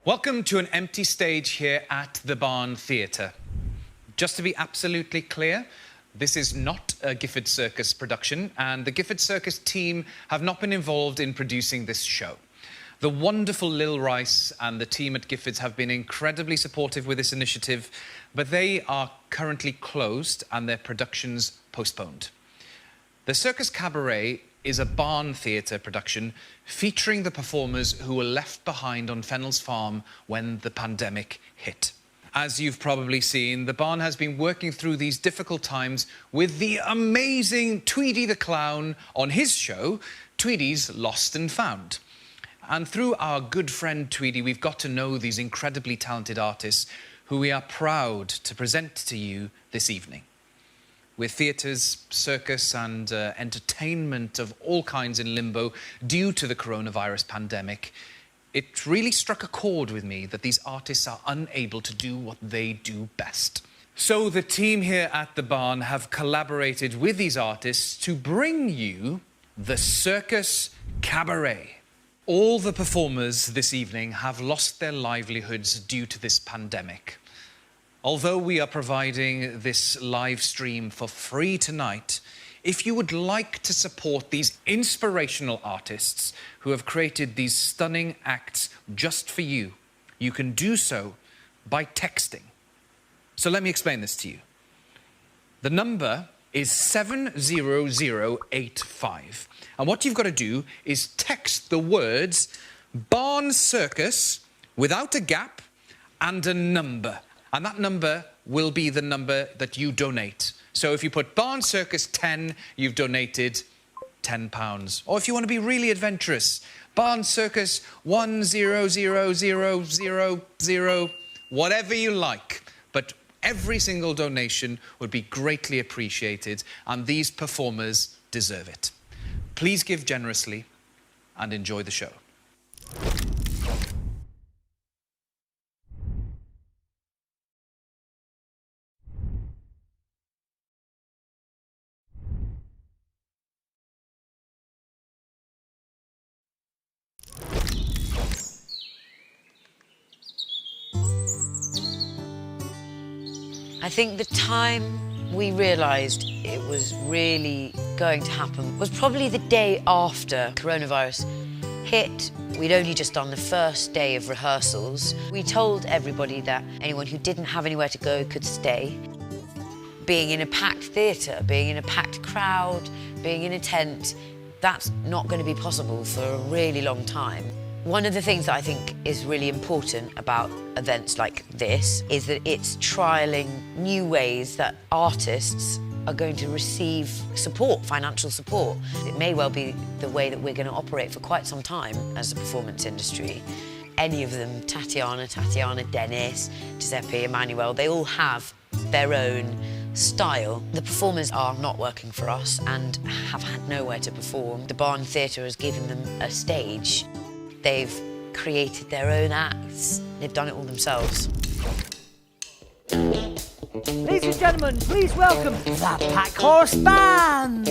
Welcome to an empty stage here at the Barn Theatre. Just to be absolutely clear, this is not a Giffords Circus production, and the Giffords Circus team have not been involved in producing this show. The wonderful Lil Rice and the team at Giffords have been incredibly supportive with this initiative, but they are currently closed and their productions postponed. The Circus Cabaret is a barn theatre production featuring the performers who were left behind on Fennell's farm when the pandemic hit. As you've probably seen, the barn has been working through these difficult times with the amazing Tweedy the Clown on his show, Tweedy's Lost and Found. And through our good friend Tweedy, we've got to know these incredibly talented artists who we are proud to present to you this evening. With theatres, circus and entertainment of all kinds in limbo due to the coronavirus pandemic, it really struck a chord with me that these artists are unable to do what they do best. So the team here at the Barn have collaborated with these artists to bring you the Circus Cabaret. All the performers this evening have lost their livelihoods due to this pandemic. Although we are providing this live stream for free tonight, if you would like to support these inspirational artists who have created these stunning acts just for you, you can do so by texting. So let me explain this to you. The number is 70085. And what you've got to do is text the words Barn Circus without a gap and a number. And that number will be the number that you donate. So if you put Barn Circus 10, you've donated £10. Or if you want to be really adventurous, Barn Circus 100000, whatever you like. But every single donation would be greatly appreciated, and these performers deserve it. Please give generously and enjoy the show. I think the time we realised it was really going to happen was probably the day after coronavirus hit. We'd only just done the first day of rehearsals. We told everybody that anyone who didn't have anywhere to go could stay. Being in a packed theatre, being in a packed crowd, being in a tent, that's not going to be possible for a really long time. One of the things that I think is really important about events like this is that it's trialling new ways that artists are going to receive support, financial support. It may well be the way that we're going to operate for quite some time as a performance industry. Any of them, Tatiana, Denis, Giuseppe, Emanuel, they all have their own style. The performers are not working for us and have had nowhere to perform. The Barn Theatre has given them a stage. They've created their own acts. They've done it all themselves. Ladies and gentlemen, please welcome the Packhorse Band.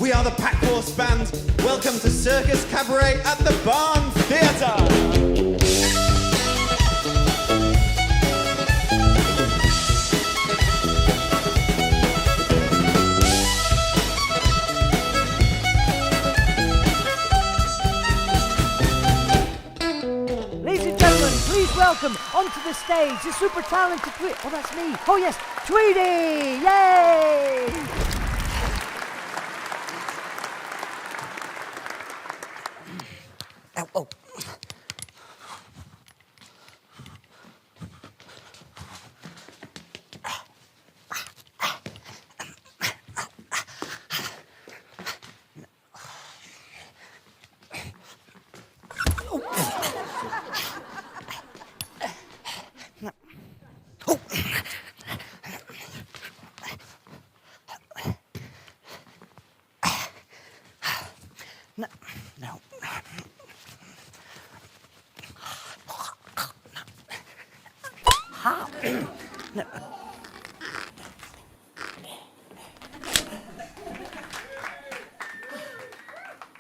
We are the Packhorse Band. Welcome to Circus Cabaret at the Barn Theatre. Ladies and gentlemen, please welcome welcome onto the stage the super talented Tweedy. Oh, that's me. Oh, yes, Tweedy! Yay! Oh. No. No.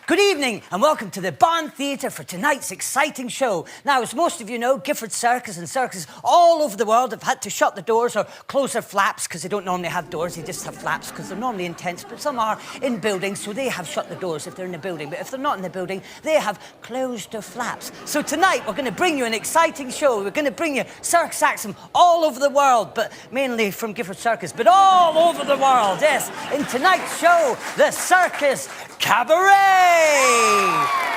Good evening and welcome to the Barn Theatre for tonight's exciting show. Now, as most of you know, Giffords Circus and circuses all over the world have had to shut the doors or close their flaps because they don't normally have doors, they just have flaps because they're normally in tents, but some are in buildings, so they have shut the doors if they're in a building. But if they're not in the building, they have closed their flaps. So tonight, we're going to bring you an exciting show. We're going to bring you circus acts from all over the world, but mainly from Giffords Circus, but all over the world, yes. In tonight's show, the Circus Cabaret!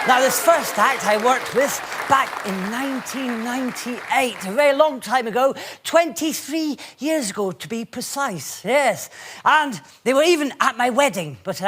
Now, this first act I worked with back in 1998, a very long time ago, 23 years ago to be precise, yes. And they were even at my wedding, but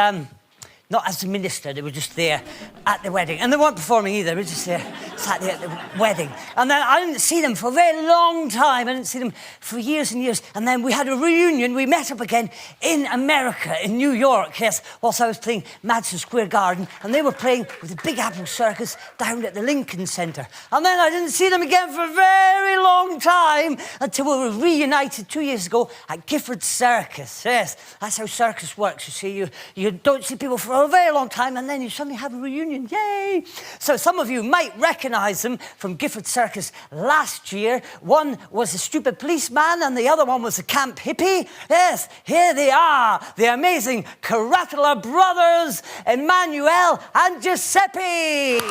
not as the minister, they were just there at the wedding. And they weren't performing either, they were just there, sat there at the wedding. And then I didn't see them for a very long time. I didn't see them for years and years. And then we had a reunion. We met up again in America, in New York, yes, whilst I was playing Madison Square Garden. And they were playing with the Big Apple Circus down at the Lincoln Center. And then I didn't see them again for a very long time until we were reunited 2 years ago at Giffords Circus, yes. That's how circus works, you see. You don't see people for a very long time, and then you suddenly have a reunion. Yay! So some of you might recognise them from Giffords Circus last year. One was a stupid policeman, and the other one was a camp hippie. Yes, here they are, the amazing Curatola brothers, Emanuel and Giuseppe.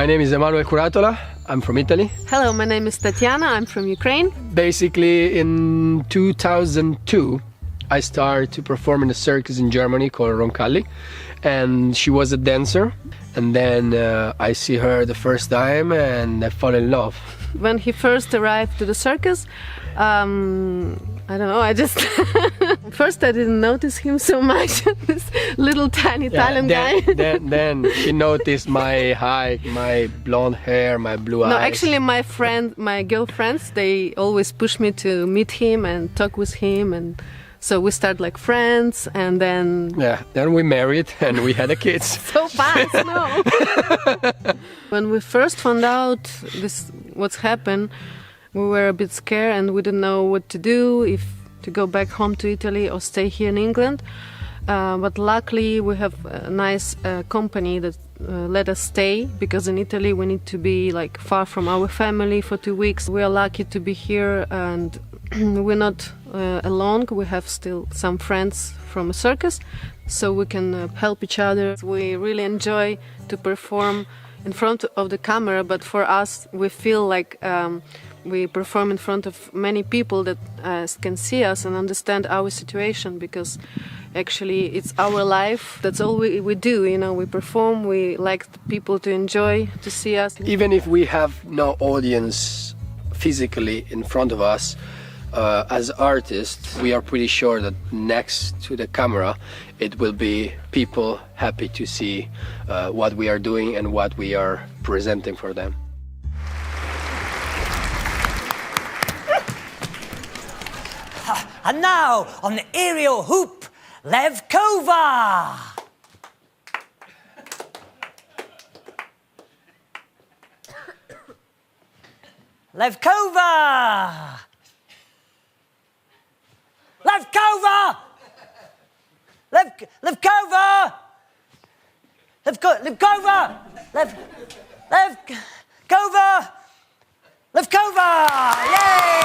name is Emanuel Curatola. I'm from Italy. Hello, my name is Tatyana. I'm from Ukraine. Basically, in 2002, I started to perform in a circus in Germany called Roncalli, and she was a dancer. And then I see her the first time and I fall in love. When he first arrived to the circus, I don't know, I just... First I didn't notice him so much, this little tiny Italian guy. then she noticed my height, my blonde hair, my blue eyes. No, actually my girlfriends, they always push me to meet him and talk with him, and so we start like friends, and then... Yeah, then we married and we had a kid. So fast, no! When we first found out what's happened, we were a bit scared and we didn't know what to do, if to go back home to Italy or stay here in England. But luckily we have a nice company that let us stay, because in Italy we need to be like far from our family for 2 weeks. We are lucky to be here, and we're not alone. We have still some friends from a circus, so we can help each other. We really enjoy to perform in front of the camera, but for us we feel like we perform in front of many people that can see us and understand our situation, because actually it's our life. That's all we do, you know. We perform, we like the people to enjoy, to see us. Even if we have no audience physically in front of us, as artists, we are pretty sure that next to the camera it will be people happy to see what we are doing and what we are presenting for them. And now, on the aerial hoop, Levkova! Levkova! Levkova! Levkova! Levkova! Levkova! Levkova! Yay!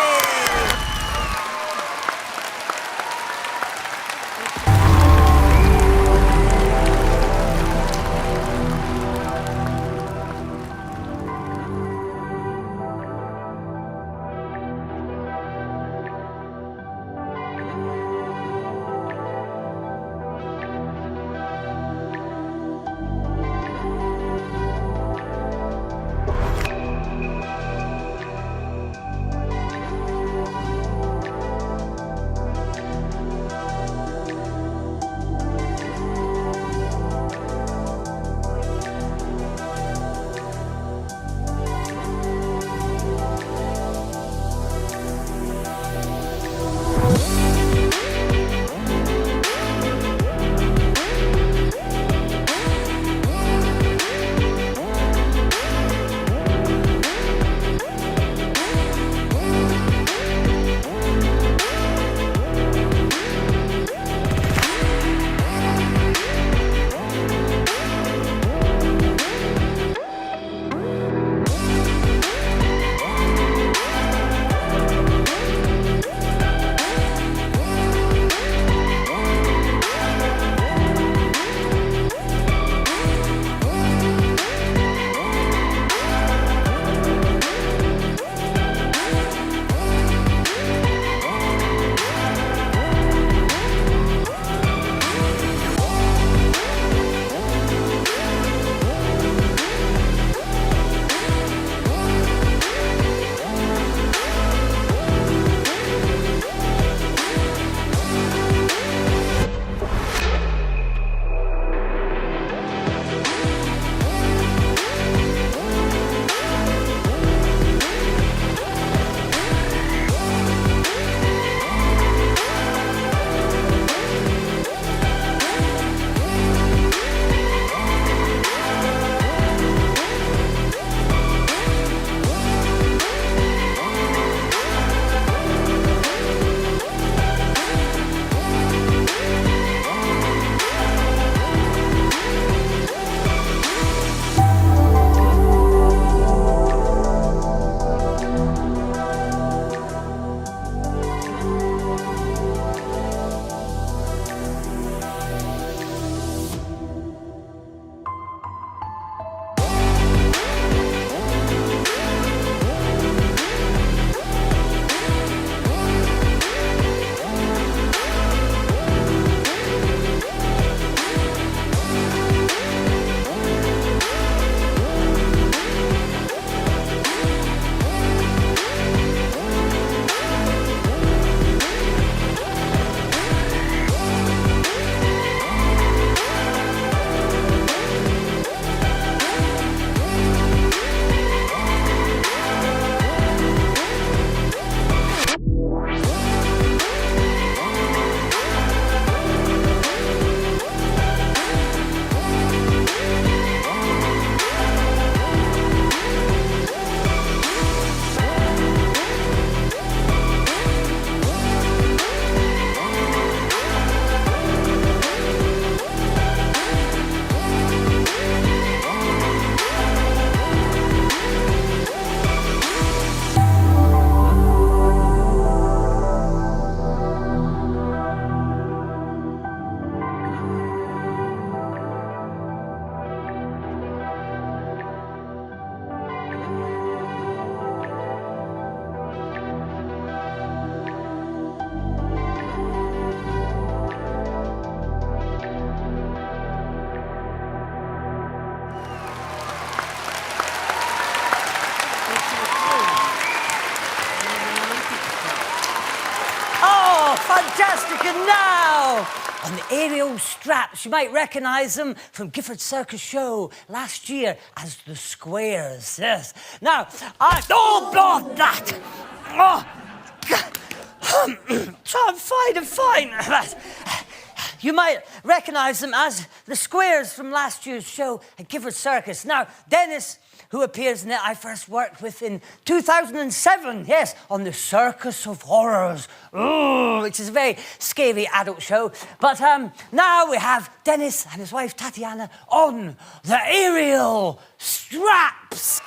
Fantastic! And now, on the aerial straps, you might recognise them from Giffords Circus show last year as the squares. Yes. Now, that! Oh, so I'm fine. You might recognise them as the squares from last year's show at Giffords Circus. Now, Denis, who appears in it, I first worked with in 2007, yes, on the Circus of Horrors, which is a very scary adult show. But now we have Denis and his wife Tatyana on the aerial straps.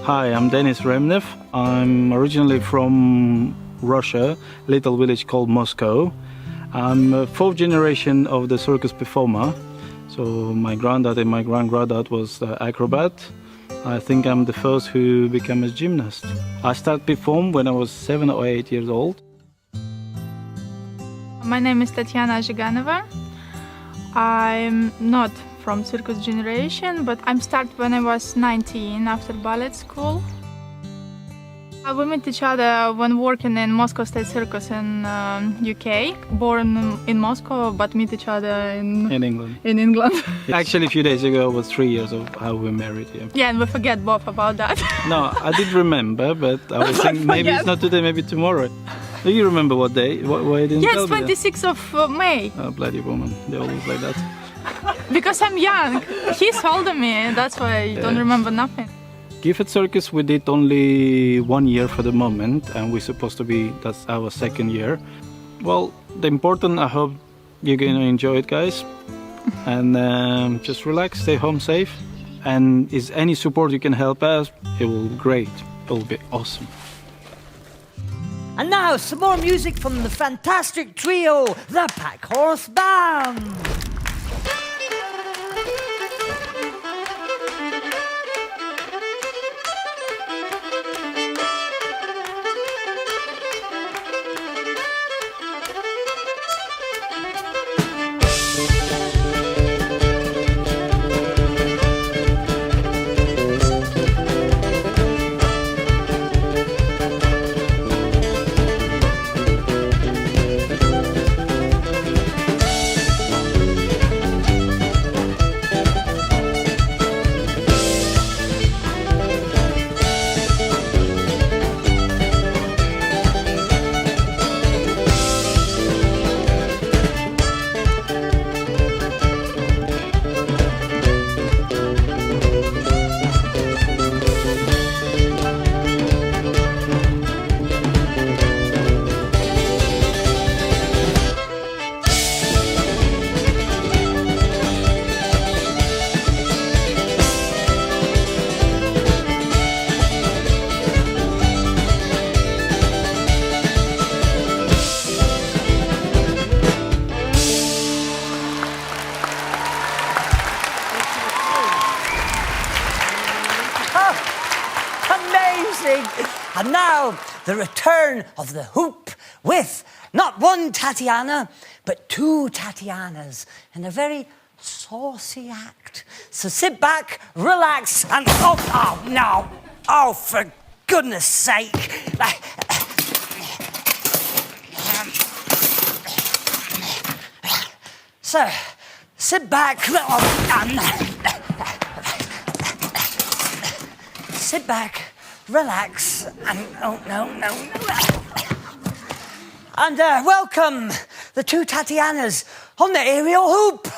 Hi, I'm Denis Remnev. I'm originally from Russia, a little village called Moscow. I'm a fourth generation of the circus performer. So my granddad and my grand-granddad was acrobat, I think I'm the first who became a gymnast. I started perform when I was 7 or 8 years old. My name is Tatyana Ozhiganova. I'm not from Circus generation, but I started when I was 19 after ballet school. We met each other when working in Moscow State Circus in UK. Born in Moscow, but meet each other in England. In England. Actually, a few days ago was 3 years of how we married. Yeah. Yeah, and we forget both about that. No, I did remember, but I was thinking maybe it's not today, maybe tomorrow. Do you remember what day? Why didn't Yeah, tell it's me that? 26th of May. Oh, bloody woman, they always like that. Because I'm young. He's older than me, that's why I don't remember nothing. Giffords Circus we did only 1 year for the moment, and we're supposed to be, that's our second year. Well, the important, I hope you're going to enjoy it, guys. And just relax, stay home safe. And is any support you can help us, it will be great. It will be awesome. And now, some more music from the fantastic trio, the Packhorse Band. And now, the return of the hoop with not one Tatyana, but two Tatyanas in a very saucy act. So sit back, relax, and oh no! Oh, for goodness sake! So, sit back, sit back, relax, and oh no. And welcome the two Tatyanas on the aerial hoop.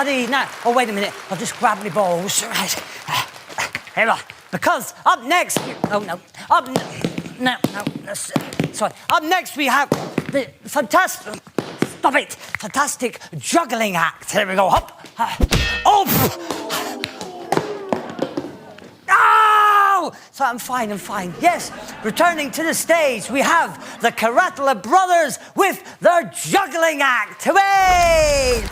everybody now. Oh, wait a minute. I'll just grab my balls. Right. Here we are. Because up next... Oh, no. Sorry. Up next we have the fantastic... Stop it. Fantastic juggling act. Here we go. Hop. Oh! Ow! So I'm fine. Yes, returning to the stage, we have the Curatola brothers with their juggling act. Hooray!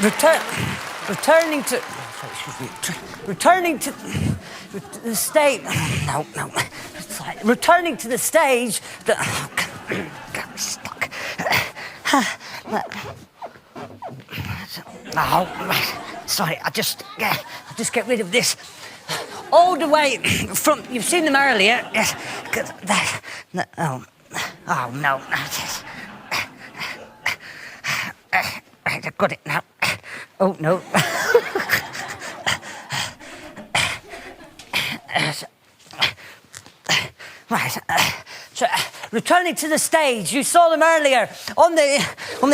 Returning to... Sorry, excuse me. Returning to the stage... No. Sorry. Returning to the stage... Got me stuck. Sorry, I'll just get rid of this. All the way from... You've seen them earlier. Yes. Oh, no. Right, I've got it now. Oh, no. Right. So, returning to the stage, you saw them earlier on the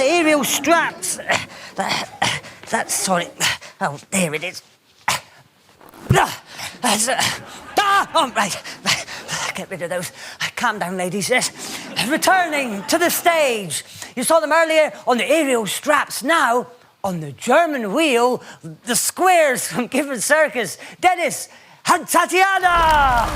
aerial straps. That's sorry. Oh, there it is. Oh, right. Get rid of those. Calm down, ladies. Yes. Returning to the stage. You saw them earlier on the aerial straps. Now, on the German wheel, the squares from Giffords Circus, Denis and Tatyana.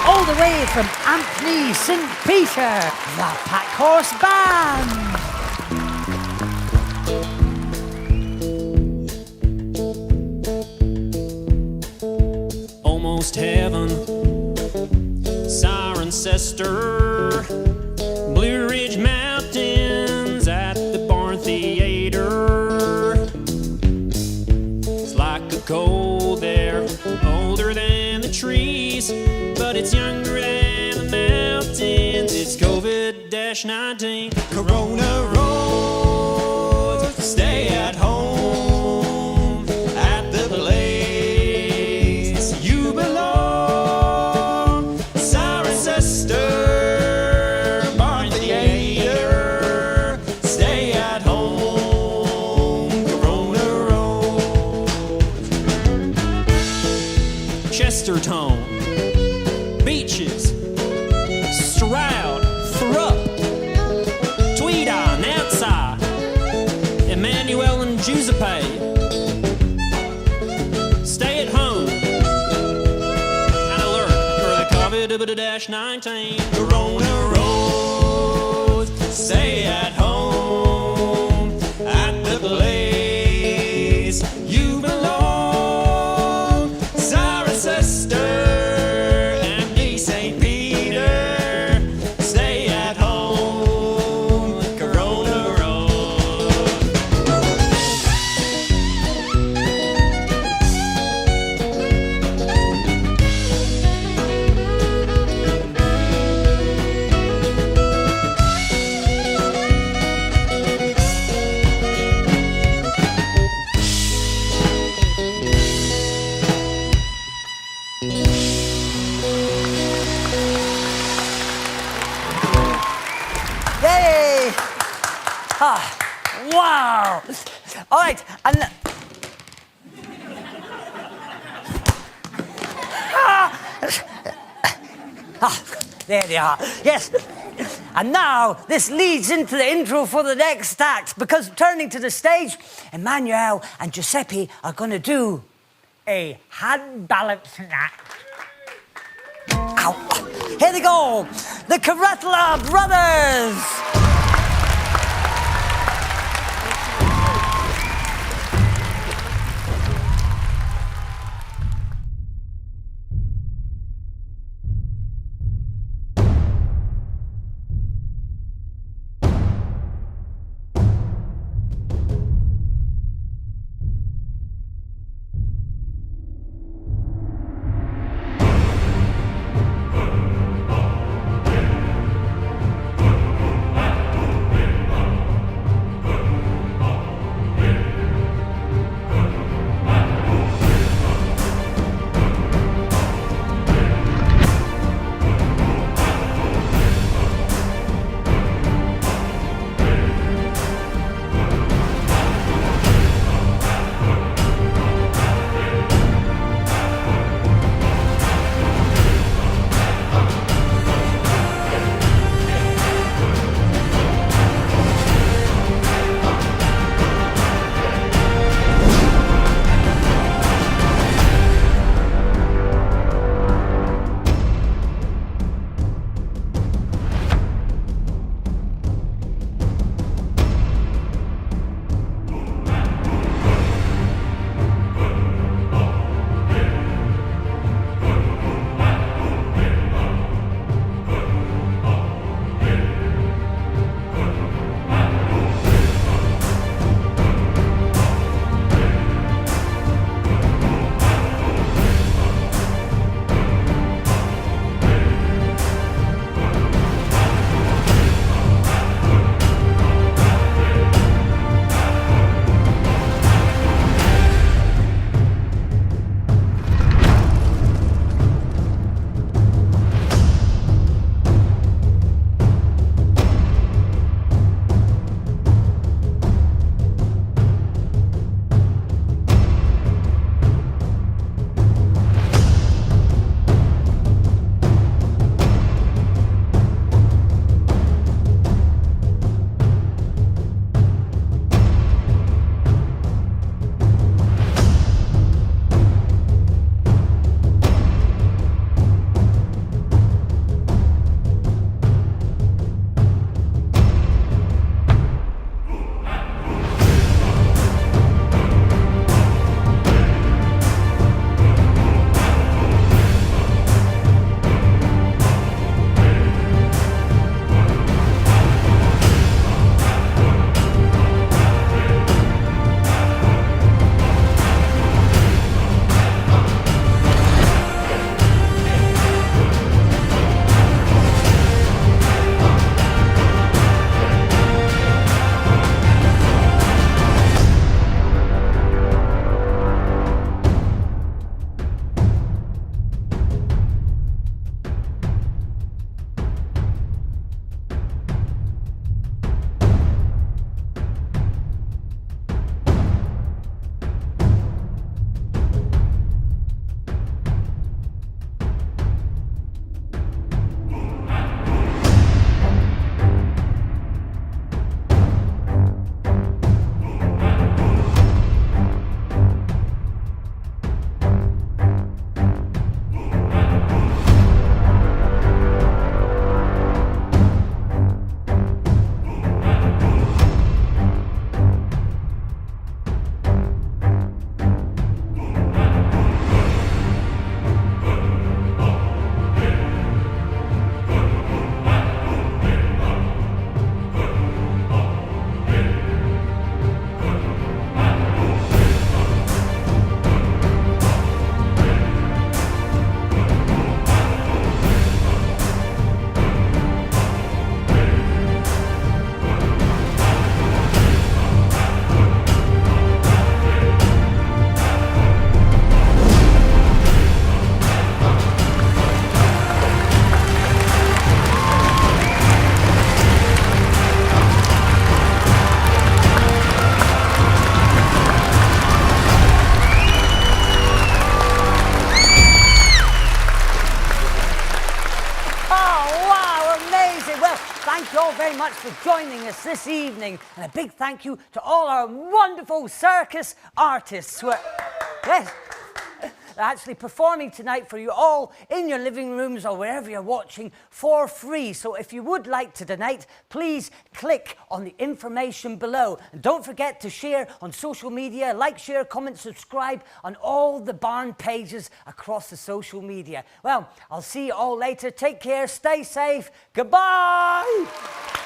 All the way from Anthony St. Peter, the Packhorse Band. Almost heaven, Cirencester, Blue Ridge Mountains at the Barn Theater. It's like a cold there, older than the trees, but it's younger than the mountains. It's COVID-19. Corona roads, stay at home at the place you belong. Cirencester, Barn Theater, stay at home. Corona roads, Chesterton, Beaches, Stroud, Thrupp, Tweedy, Nancy, Emanuel and Giuseppe. Stay at home. -19. Corona Road, stay at home at the place you belong. Sarah Sister and St. Peter, stay at home. Corona Road. Yay! Ah, wow! All right, and there they are. Yes. And now this leads into the intro for the next act, because turning to the stage, Emanuel and Giuseppe are going to do a hand balancing act. Ow. Here they go, the Curatola brothers. all very much for joining us this evening. And a big thank you to all our wonderful circus artists who are... Yes. They're actually performing tonight for you all in your living rooms or wherever you're watching for free. So if you would like to donate, please click on the information below. And don't forget to share on social media, like, share, comment, subscribe on all the barn pages across the social media. Well, I'll see you all later. Take care, stay safe. Goodbye.